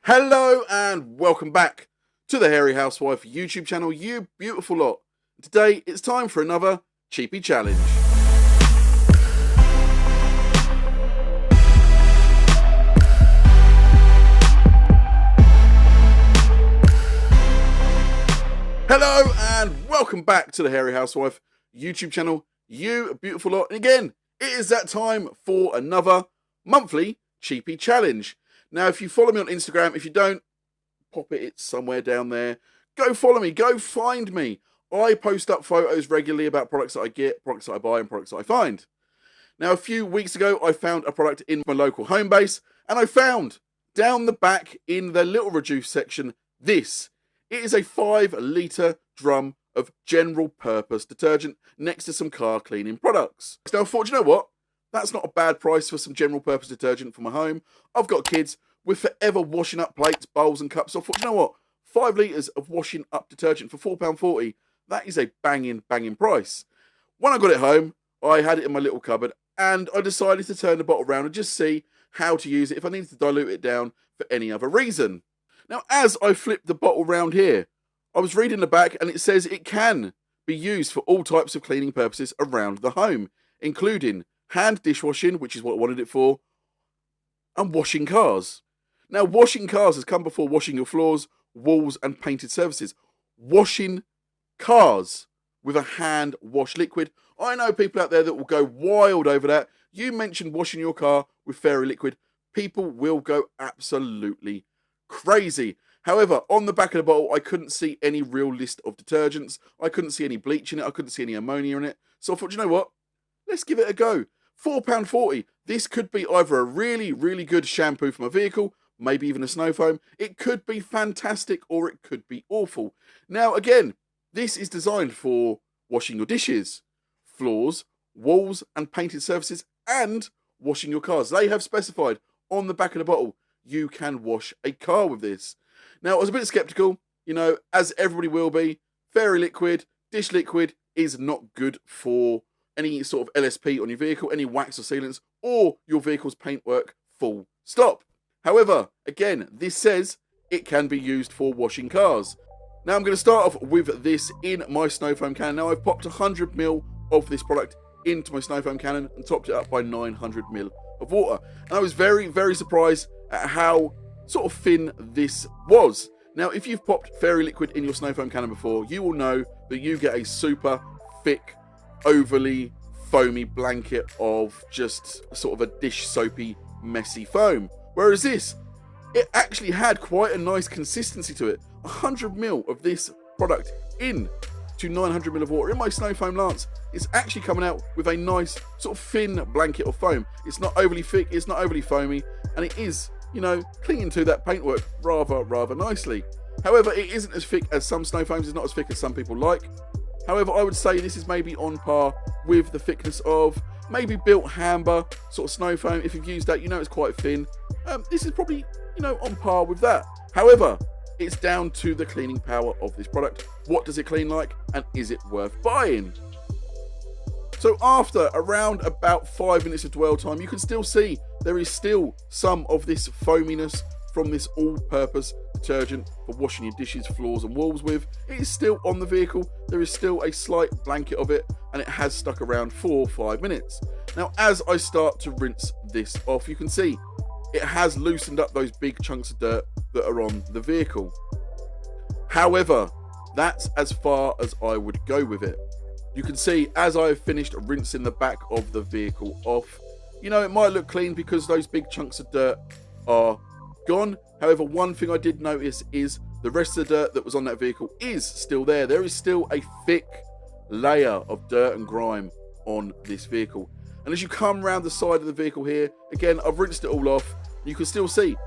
Hello and welcome back to the Hairy Housewife YouTube channel, you beautiful lot. Today it's time for another cheapie challenge. Hello and welcome back to the Hairy Housewife YouTube channel, you beautiful lot. And again, it is that time for another monthly cheapie challenge. Now, if you follow me on Instagram, if you don't, pop it, it's somewhere down there. Go follow me, go find me. I post up photos regularly about products that I get, products that I buy, and products that I find. Now, a few weeks ago, I found a product in my local home base, and I found down the back in the little reduced section, this. It is a 5-litre drum of general purpose detergent next to some car cleaning products. Now, I thought, you know what? That's not a bad price for some general purpose detergent for my home. I've got kids. We're forever washing up plates, bowls and cups. So I thought, you know what? 5 litres of washing up detergent for £4.40. That is a banging price. When I got it home, I had it in my little cupboard and I decided to turn the bottle around and just see how to use it if I needed to dilute it down for any other reason. Now, as I flipped the bottle round here, I was reading the back and it says it can be used for all types of cleaning purposes around the home, including hand dishwashing, which is what I wanted it for, and washing cars. Now, washing cars has come before washing your floors, walls, and painted surfaces. Washing cars with a hand wash liquid. I know people out there that will go wild over that. You mentioned washing your car with fairy liquid. People will go absolutely crazy. However, on the back of the bottle, I couldn't see any real list of detergents. I couldn't see any bleach in it. I couldn't see any ammonia in it. So I thought, you know what? Let's give it a go. £4.40. This could be either a really good shampoo for my vehicle, maybe even a snow foam. It could be fantastic or it could be awful. Now, again, this is designed for washing your dishes, floors, walls and painted surfaces, and washing your cars. They have specified on the back of the bottle, you can wash a car with this. Now, I was a bit skeptical, you know, as everybody will be. Fairy liquid, dish liquid is not good for any sort of LSP on your vehicle, any wax or sealants, or your vehicle's paintwork, full stop. However, again, this says it can be used for washing cars. Now I'm going to start off with this in my snow foam cannon. Now I've popped 100ml of this product into my snow foam cannon and topped it up by 900ml of water. And I was very surprised at how sort of thin this was. Now, if you've popped fairy liquid in your snow foam cannon before, you will know that you get a super thick, overly foamy blanket of just sort of a dish soapy messy foam, whereas this, it actually had quite a nice consistency to it. 100ml of this product in to 900ml of water in my snow foam lance, it's actually coming out with a nice sort of thin blanket of foam. It's not overly thick, it's not overly foamy, and it is, you know, clinging to that paintwork rather nicely. However, it isn't as thick as some snow foams, it's not as thick as some people like. However, I would say this is maybe on par with the thickness of maybe Built Hamber sort of snow foam. If you've used that, you know it's quite thin. This is probably, you know, on par with that. However, it's down to the cleaning power of this product. What does it clean like, and is it worth buying? So after around about 5 minutes of dwell time, you can still see there is still some of this foaminess from this all-purpose detergent for washing your dishes, floors and walls with. It is still on the vehicle. There is still a slight blanket of it, and it has stuck around for 5 minutes. Now, as I start to rinse this off, you can see it has loosened up those big chunks of dirt that are on the vehicle. However, that's as far as I would go with it. You can see as I have finished rinsing the back of the vehicle off, you know, it might look clean because those big chunks of dirt are gone. However, one thing I did notice is the rest of the dirt that was on that vehicle is still there. There is still a thick layer of dirt and grime on this vehicle. And as you come around the side of the vehicle here, again, I've rinsed it all off. You can still see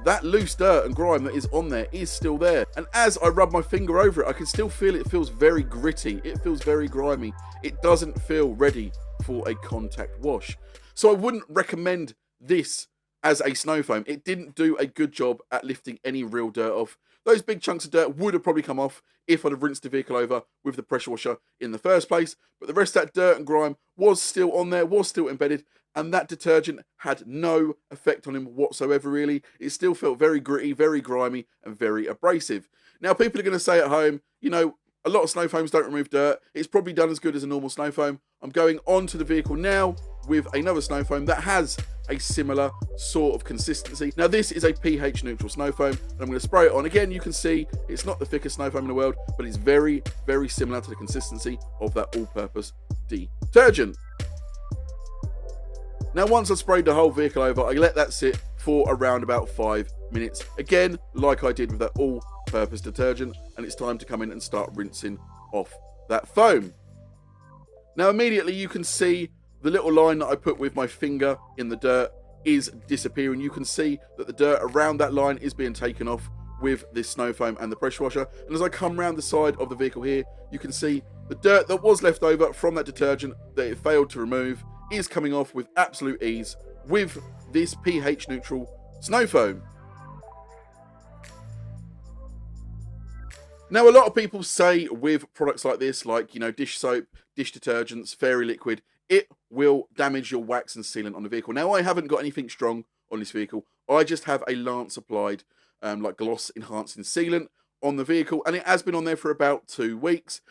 that loose dirt and grime that is on there is still there. And as I rub my finger over it, I can still feel it feels very gritty. It feels very grimy. It doesn't feel ready for a contact wash. So I wouldn't recommend this as a snow foam. It didn't do a good job at lifting any real dirt off. Those big chunks of dirt would have probably come off if I'd have rinsed the vehicle over with the pressure washer in the first place, but the rest of that dirt and grime was still on there, was still embedded, and that detergent had no effect on him whatsoever, really. It still felt very gritty, very grimy, and very abrasive. Now, people are going to say at home, you know, a lot of snow foams don't remove dirt. It's probably done as good as a normal snow foam. I'm going onto the vehicle now with another snow foam that has a similar sort of consistency. Now, this is a pH neutral snow foam, and I'm going to spray it on. Again, you can see it's not the thickest snow foam in the world, but it's very, very similar to the consistency of that all-purpose detergent. Now, once I sprayed the whole vehicle over, I let that sit for around about 5 minutes. Again, like I did with that all-purpose detergent, and it's time to come in and start rinsing off that foam. Now, immediately you can see the little line that I put with my finger in the dirt is disappearing. You can see that the dirt around that line is being taken off with this snow foam and the pressure washer. And as I come around the side of the vehicle here, you can see the dirt that was left over from that detergent that it failed to remove is coming off with absolute ease with this pH neutral snow foam. Now, a lot of people say with products like this, like, you know, dish soap, dish detergents, fairy liquid, it will damage your wax and sealant on the vehicle. Now, I haven't got anything strong on this vehicle. I just have a Lance applied like gloss enhancing sealant on the vehicle, and it has been on there for about 2 weeks.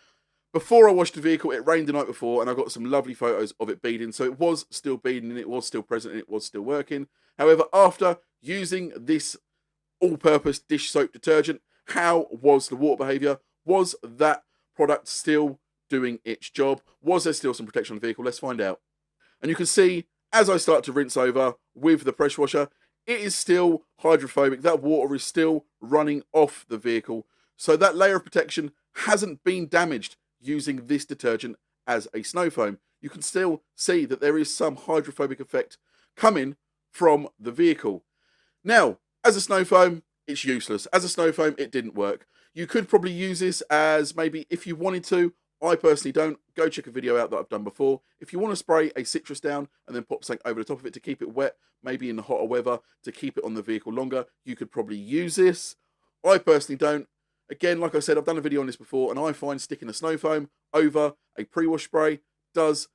Before I washed the vehicle, it rained the night before, and I got some lovely photos of it beading. So it was still beading, and it was still present, and it was still working. However, after using this all-purpose dish soap detergent, how was the water behaviour? Was that product still doing its job? Was there still some protection on the vehicle? Let's find out. And you can see, as I start to rinse over with the pressure washer, it is still hydrophobic. That water is still running off the vehicle. So that layer of protection hasn't been damaged using this detergent as a snow foam. You can still see that there is some hydrophobic effect coming from the vehicle. Now, as a snow foam, it's useless. As a snow foam, it didn't work. You could probably use this as maybe if you wanted to. I personally don't. Go check a video out that I've done before. If you want to spray a citrus down and then pop something over the top of it to keep it wet, maybe in the hotter weather, to keep it on the vehicle longer, you could probably use this. I personally don't. Again, like I said, I've done a video on this before, and I find sticking a snow foam over a pre-wash spray does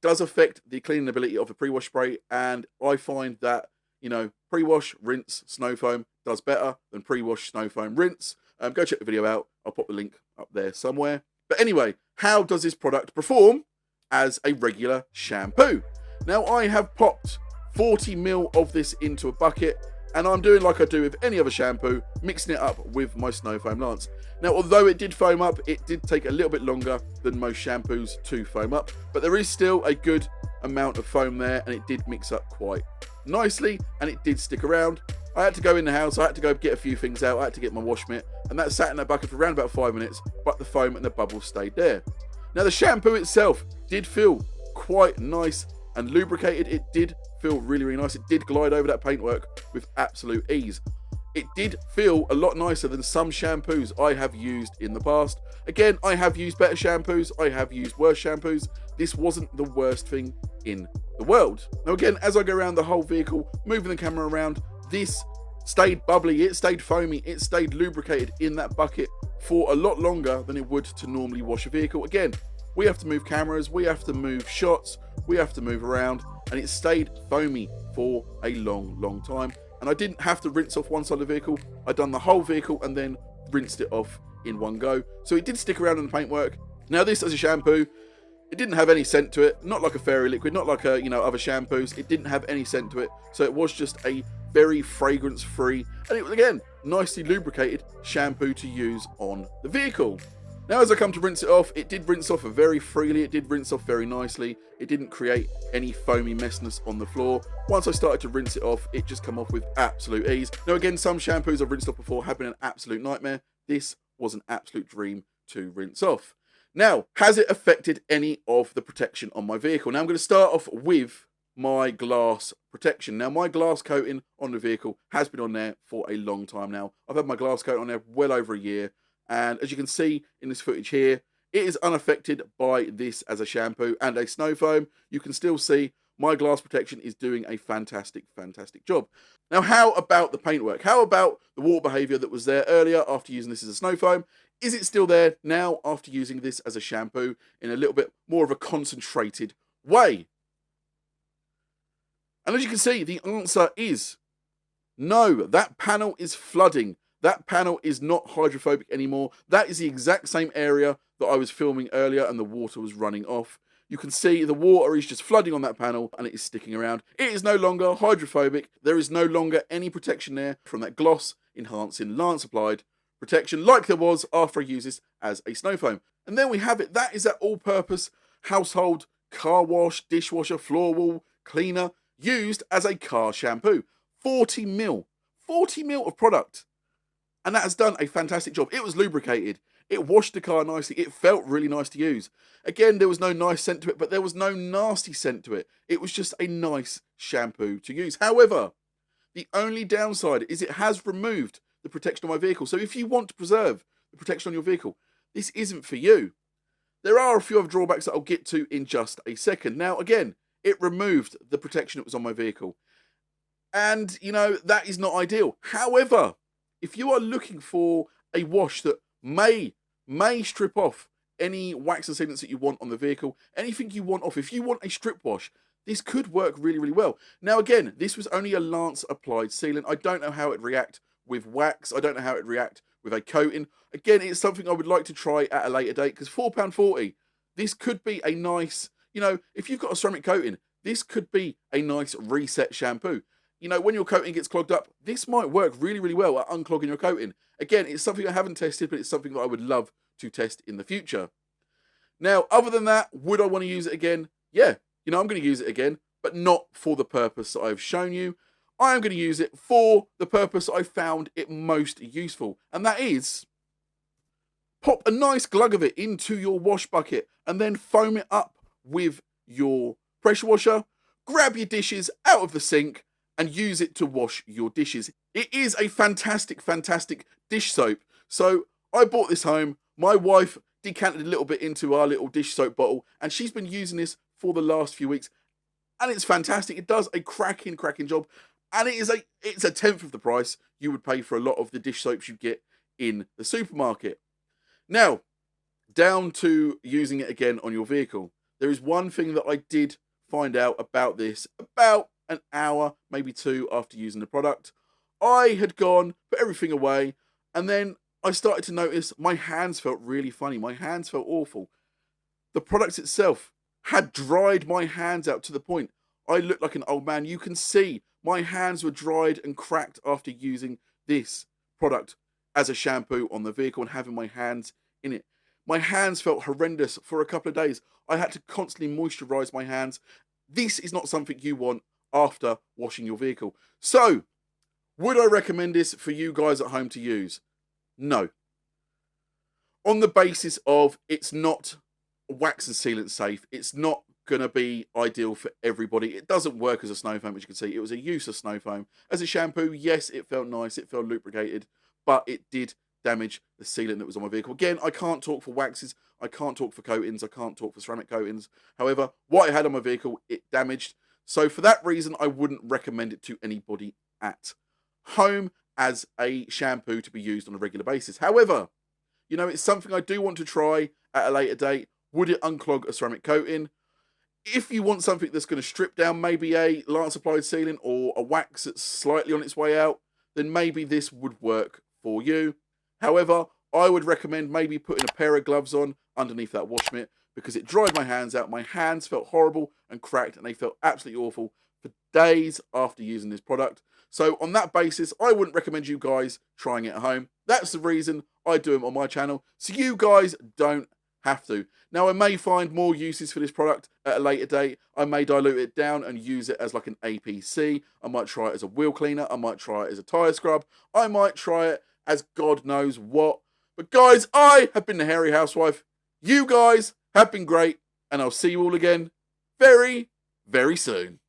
affect the cleaning ability of the pre-wash spray, and I find that, you know, pre-wash, rinse, snow foam does better than pre-wash, snow foam, rinse. Go check the video out. I'll pop the link up there somewhere. But anyway, how does this product perform as a regular shampoo? Now, I have popped 40 ml of this into a bucket, and I'm doing like I do with any other shampoo, mixing it up with my snow foam Lance. Now, although it did foam up, it did take a little bit longer than most shampoos to foam up, but there is still a good amount of foam there, and it did mix up quite nicely, and it did stick around. I had to go in the house, I had to go get a few things out, I had to get my wash mitt, and that sat in that bucket for around about 5 minutes, but the foam and the bubbles stayed there. Now, the shampoo itself did feel quite nice and lubricated. It did feel really, really nice. It did glide over that paintwork with absolute ease. It did feel a lot nicer than some shampoos I have used in the past. Again, I have used better shampoos, I have used worse shampoos. This wasn't the worst thing in the world. Now, again, as I go around the whole vehicle, moving the camera around, this stayed bubbly, it stayed foamy, it stayed lubricated in that bucket for a lot longer than it would to normally wash a vehicle. Again, we have to move cameras, we have to move shots, we have to move around, and it stayed foamy for a long, long time. And I didn't have to rinse off one side of the vehicle. I'd done the whole vehicle and then rinsed it off in one go. So it did stick around in the paintwork. Now, this as a shampoo, it didn't have any scent to it, not like a fairy liquid, not like a, you know, other shampoos. It didn't have any scent to it, so it was just a very fragrance-free, and it was, again, nicely lubricated shampoo to use on the vehicle. Now, as I come to rinse it off, it did rinse off very freely, it did rinse off very nicely, it didn't create any foamy messiness on the floor. Once I started to rinse it off, it just come off with absolute ease. Now, again, some shampoos I've rinsed off before have been an absolute nightmare. This was an absolute dream to rinse off. Now, has it affected any of the protection on my vehicle? Now, I'm going to start off with my glass protection. Now, my glass coating on the vehicle has been on there for a long time now. I've had my glass coat on there well over a year, and as you can see in this footage here, it is unaffected by this as a shampoo and a snow foam. You can still see my glass protection is doing a fantastic, fantastic job. Now, how about the paintwork? How about the water behaviour that was there earlier after using this as a snow foam? Is it still there now after using this as a shampoo in a little bit more of a concentrated way? And as you can see, the answer is no. That panel is flooding. That panel is not hydrophobic anymore. That is the exact same area that I was filming earlier and the water was running off. You can see the water is just flooding on that panel and it is sticking around. It is no longer hydrophobic. There is no longer any protection there from that gloss enhancing lance applied protection like there was after I used this as a snow foam. And then we have it. That is that all-purpose household car wash, dishwasher, floor wall cleaner used as a car shampoo. 40 mil. 40 mil of product. And that has done a fantastic job. It was lubricated. It washed the car nicely. It felt really nice to use. Again, there was no nice scent to it, but there was no nasty scent to it. It was just a nice shampoo to use. However, the only downside is it has removed the protection on my vehicle. So if you want to preserve the protection on your vehicle, this isn't for you. There are a few other drawbacks that I'll get to in just a second. Now, again, it removed the protection that was on my vehicle. And, you know, that is not ideal. However, if you are looking for a wash that may strip off any wax and sealants that you want on the vehicle, anything you want off, if you want a strip wash, this could work really, really well. Now, again, this was only a lance applied sealant. I don't know how it'd react with wax. I don't know how it'd react with a coating. Again, it's something I would like to try at a later date because £4.40, this could be a nice, you know, if you've got a ceramic coating, this could be a nice reset shampoo. You know, when your coating gets clogged up, this might work really, really well at unclogging your coating. Again, it's something I haven't tested, but it's something that I would love to test in the future. Now, other than that, would I want to use it again? Yeah, you know, I'm going to use it again, but not for the purpose that I've shown you. I am going to use it for the purpose I found it most useful, and that is pop a nice glug of it into your wash bucket and then foam it up with your pressure washer, grab your dishes out of the sink and use it to wash your dishes. It is a fantastic, fantastic dish soap. So I bought this home. My wife decanted a little bit into our little dish soap bottle and she's been using this for the last few weeks. And it's fantastic. It does a cracking job. And it's a tenth of the price you would pay for a lot of the dish soaps you get in the supermarket. Now, down to using it again on your vehicle. There is one thing that I did find out about this about an hour, maybe two after using the product. I had gone, put everything away, and then I started to notice my hands felt really funny. My hands felt awful. The product itself had dried my hands out to the point I looked like an old man. You can see my hands were dried and cracked after using this product as a shampoo on the vehicle and having my hands in it. My hands felt horrendous for a couple of days. I had to constantly moisturize my hands. This is not something you want after washing your vehicle. So, would I recommend this for you guys at home to use? No. On the basis of it's not wax and sealant safe, it's not going to be ideal for everybody. It doesn't work as a snow foam, as you can see. It was a useless snow foam. As a shampoo, yes, it felt nice, it felt lubricated, but it did damage the sealant that was on my vehicle. Again, I can't talk for waxes, I can't talk for coatings, I can't talk for ceramic coatings. However, what I had on my vehicle, it damaged. So for that reason, I wouldn't recommend it to anybody at home as a shampoo to be used on a regular basis. However, you know, it's something I do want to try at a later date. Would it unclog a ceramic coating? If you want something that's going to strip down maybe a lance applied sealant or a wax that's slightly on its way out, then maybe this would work for you. However, I would recommend maybe putting a pair of gloves on underneath that wash mitt because it dried my hands out. My hands felt horrible and cracked and they felt absolutely awful for days after using this product. So on that basis, I wouldn't recommend you guys trying it at home. That's the reason I do them on my channel, so you guys don't have to. Now, I may find more uses for this product at a later date. I may dilute it down and use it as like an APC. I might try it as a wheel cleaner. I might try it as a tyre scrub. I might try it as God knows what. But guys, I have been the Hairy Housewife. You guys have been great, and I'll see you all again very, very soon.